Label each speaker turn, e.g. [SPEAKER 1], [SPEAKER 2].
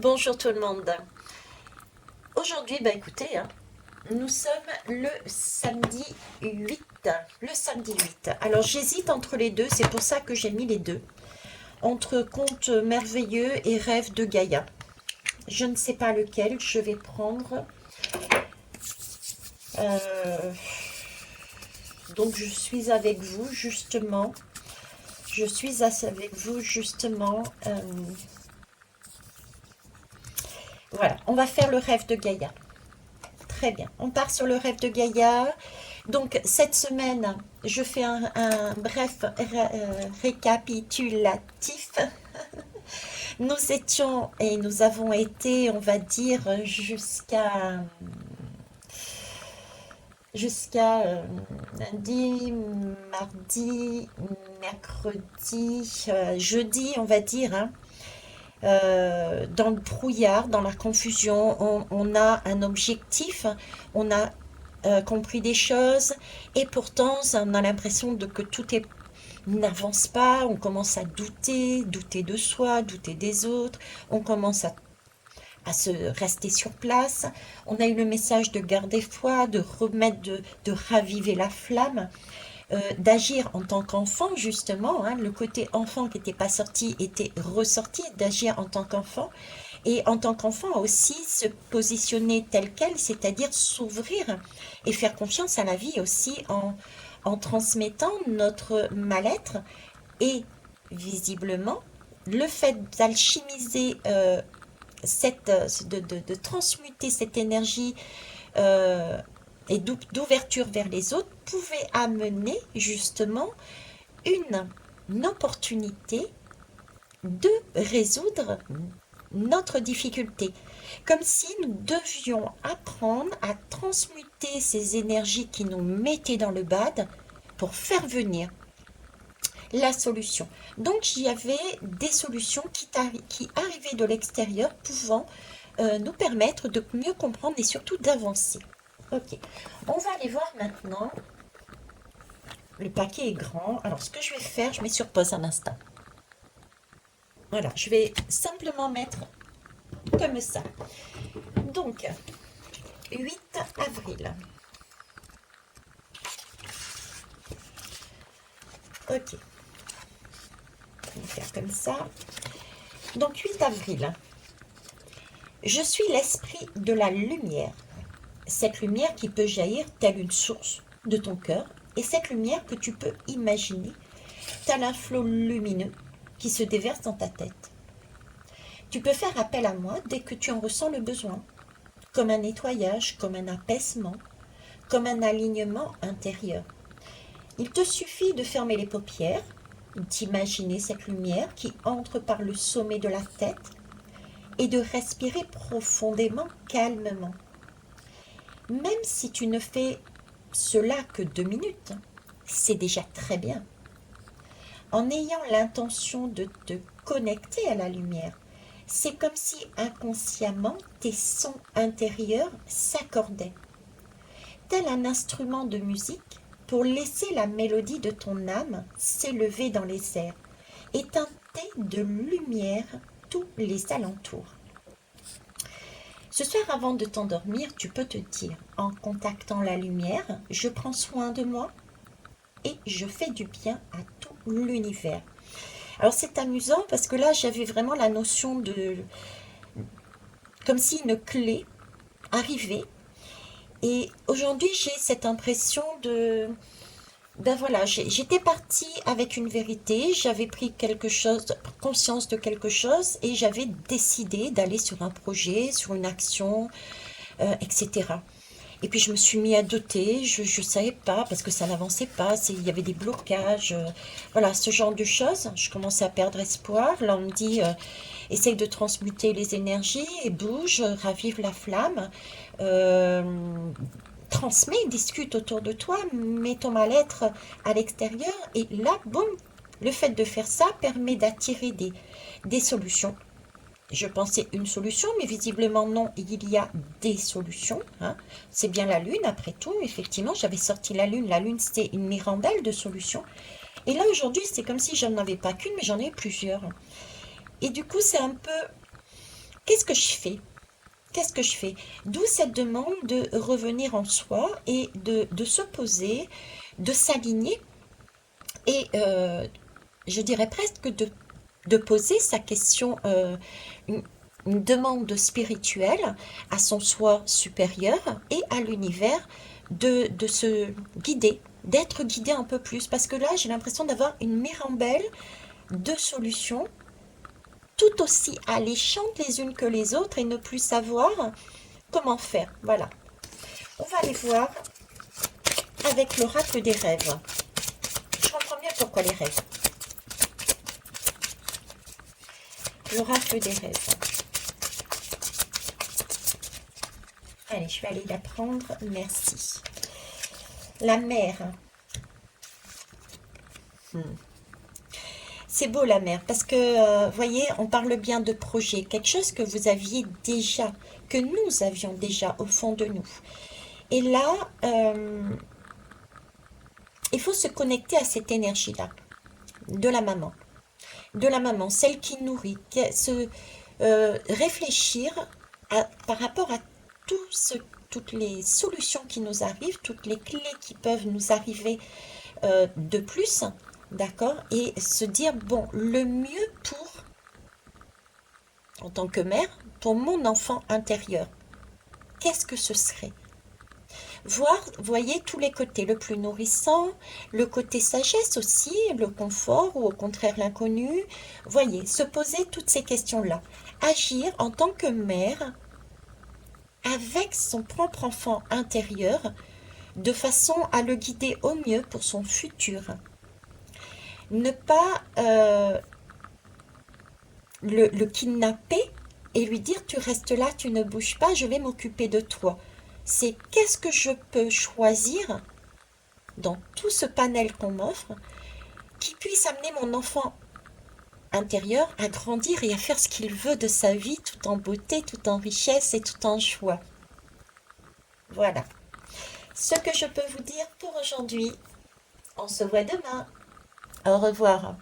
[SPEAKER 1] Bonjour tout le monde. Aujourd'hui, bah écoutez, nous sommes le samedi 8. Le samedi 8. Alors j'hésite entre les deux, c'est pour ça que j'ai mis les deux. Entre conte merveilleux et rêve de Gaïa. Je ne sais pas lequel je vais prendre. Euh, donc je suis avec vous justement. Je suis avec vous justement. Voilà, on va faire le rêve de Gaïa. Très bien. On part sur le rêve de Gaïa. Donc, cette semaine, je fais un bref récapitulatif. Nous étions et nous avons été, on va dire, jusqu'à lundi, mardi, mercredi, jeudi, on va dire, dans le brouillard, dans la confusion. On a un objectif, on a compris des choses, et pourtant, on a l'impression que tout n'avance pas, on commence à douter, douter de soi, douter des autres, on commence à se rester sur place. On a eu le message de garder foi, de remettre, de raviver la flamme, d'agir en tant qu'enfant, justement, hein, le côté enfant qui n'était pas sorti était ressorti, d'agir en tant qu'enfant, et en tant qu'enfant aussi se positionner tel quel, c'est-à-dire s'ouvrir et faire confiance à la vie aussi en transmettant notre mal-être et visiblement le fait d'alchimiser de transmuter cette énergie euh, et d'ouverture vers les autres pouvait amener justement une opportunité de résoudre notre difficulté. Comme si nous devions apprendre à transmuter ces énergies qui nous mettaient dans le bad pour faire venir la solution. Donc il y avait des solutions qui arrivaient de l'extérieur pouvant nous permettre de mieux comprendre et surtout d'avancer. Ok, on va aller voir maintenant. Le paquet est grand. Alors ce que je vais faire, je mets sur pause un instant. Voilà, je vais simplement mettre comme ça. Donc, 8 avril. Ok, on va faire comme ça. Donc, 8 avril. Je suis l'esprit de la lumière. Cette lumière qui peut jaillir telle une source de ton cœur. Et cette lumière que tu peux imaginer tel un flot lumineux qui se déverse dans ta tête. Tu peux faire appel à moi dès que tu en ressens le besoin, comme un nettoyage, comme un apaisement, comme un alignement intérieur. Il te suffit de fermer les paupières, d'imaginer cette lumière qui entre par le sommet de la tête et de respirer profondément, calmement. Même si tu ne fais cela que 2 minutes, c'est déjà très bien. En ayant l'intention de te connecter à la lumière, c'est comme si inconsciemment tes sons intérieurs s'accordaient, tel un instrument de musique pour laisser la mélodie de ton âme s'élever dans les airs et teinter de lumière tous les alentours. Ce soir, avant de t'endormir, tu peux te dire, en contactant la lumière, je prends soin de moi et je fais du bien à tout l'univers. Alors c'est amusant parce que là, j'avais vraiment la notion de... comme si une clé arrivait. Et aujourd'hui, j'ai cette impression de... Ben voilà, j'étais partie avec une vérité, j'avais pris quelque chose, conscience de quelque chose et j'avais décidé d'aller sur un projet, sur une action, etc. Et puis je me suis mis à douter, je ne savais pas parce que ça n'avançait pas, il y avait des blocages, voilà, ce genre de choses. Je commençais à perdre espoir. Là, on me dit, essaye de transmuter les énergies et bouge, ravive la flamme, euh, transmets, discute autour de toi, mets ton mal-être à l'extérieur. Et là, boum, le fait de faire ça permet d'attirer des solutions. Je pensais une solution, mais visiblement non, il y a des solutions, hein. C'est bien la Lune, après tout, effectivement, j'avais sorti la Lune. La Lune, c'est une hirondelle de solutions. Et là, aujourd'hui, c'est comme si j'en avais pas qu'une, mais j'en ai plusieurs. Et du coup, c'est un peu qu'est-ce que je fais? Qu'est-ce que je fais? D'où cette demande de revenir en soi et de se poser, de s'aligner et je dirais presque de poser sa question, une, une demande spirituelle à son soi supérieur et à l'univers de se guider, d'être guidé un peu plus. Parce que là, j'ai l'impression d'avoir une mirambelle de solutions tout aussi alléchantes les unes que les autres et ne plus savoir comment faire. Voilà. On va aller voir avec l'oracle des rêves. Je comprends mieux pourquoi les rêves. L'oracle des rêves. Allez, je vais aller la prendre. Merci. La mer. C'est beau la mer parce que, voyez, on parle bien de projet, quelque chose que vous aviez déjà, que nous avions déjà au fond de nous. Et là, il faut se connecter à cette énergie-là, de la maman. De la maman, celle qui nourrit, réfléchir par rapport à toutes les solutions qui nous arrivent, toutes les clés qui peuvent nous arriver de plus, d'accord? Et se dire, bon, le mieux en tant que mère, pour mon enfant intérieur, qu'est-ce que ce serait? Voir, voyez, tous les côtés, le plus nourrissant, le côté sagesse aussi, le confort ou au contraire l'inconnu. Voyez, se poser toutes ces questions-là. Agir en tant que mère avec son propre enfant intérieur de façon à le guider au mieux pour son futur. Ne pas le kidnapper et lui dire tu restes là, tu ne bouges pas, je vais m'occuper de toi. C'est qu'est-ce que je peux choisir dans tout ce panel qu'on m'offre qui puisse amener mon enfant intérieur à grandir et à faire ce qu'il veut de sa vie tout en beauté, tout en richesse et tout en joie. Voilà ce que je peux vous dire pour aujourd'hui. On se voit demain. Au revoir.